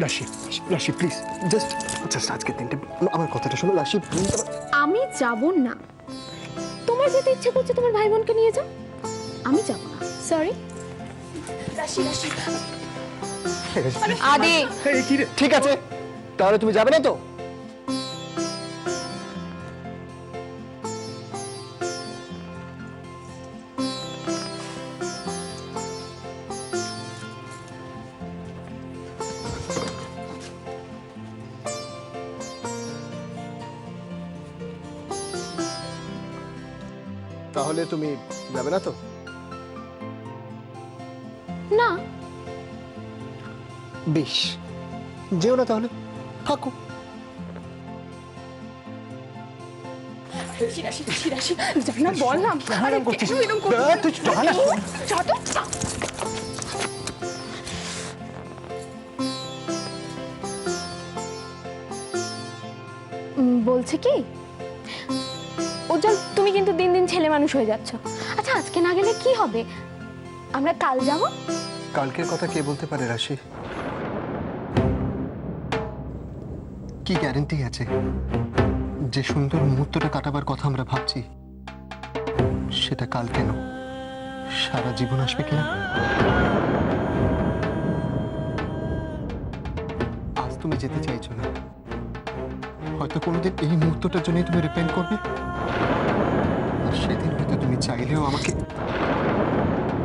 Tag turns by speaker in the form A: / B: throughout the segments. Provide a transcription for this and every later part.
A: রাশি, রাশি please just just আজকের দিনটা আমার কথাটা শোনো রাশি প্লিজ।
B: আমি যাব না। তোমার যেতে ইচ্ছে করছে তোমার ভাই বোনকে নিয়ে যাও, আমি যাব না। সরি। রাশি রাশি আদি,
A: কি রে? ঠিক আছে, তাহলে তুমি যাবে না তো? তাহলে তুমি যাবে না তো?
B: না
A: বেশ, যেও না তাহলে, থাকো।
B: না বললাম
A: হারাম করছিস। তুই চল না।
B: বলছে কি উজ্জ্বল, তুমি কিন্তু দিন দিন ছেলে মানুষ হয়ে যাচ্ছ। আচ্ছা আজকে না গেলে কি হবে, আমরা কাল যাব।
A: কালকের কথা কে বলতে পারে রাশি? কি গ্যারান্টি আছে যে সুন্দর মুহূর্তটা কাটাবার কথা আমরা ভাবছি সেটা কাল কেন সারা জীবন আসবে কিনা? আজ তুমি যেতে চাইছো না, হয়তো কোনোদিন এই মুহূর্তটার জন্যই তুমি রিপেন্ট করবে, আর সেদিন হয়তো তুমি চাইলেও আমাকে।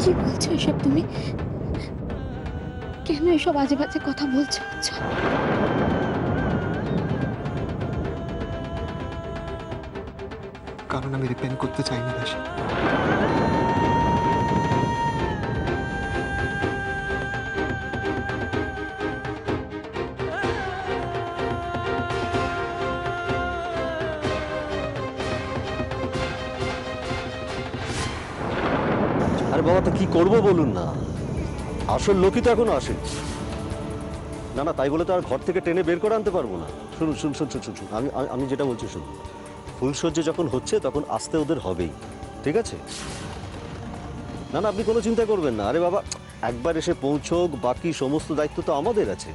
B: কি বলছো এসব তুমি? কেন এসব আজে বাজে কথা বলছো?
A: কারণ আমি রিপেন্ট করতে চাই না রাশি।
C: আরে বাবা, তো কি করবো বলুন না, আসল লোকই তো এখনো আসেনি। না না, তাই বলে তো আর ঘর থেকে টেনে বের করে আনতে পারবো না। শুনুন শুনুন শুনুন শুনুন, আমি আমি যেটা বলছি শুনুন, ফুলসজ্জা যখন হচ্ছে তখন আসতে ওদের হবেই, ঠিক আছে? না না, আপনি কোনো চিন্তা করবেন না। আরে বাবা, একবার এসে পৌঁছোক, বাকি সমস্ত দায়িত্ব তো আমাদের আছে।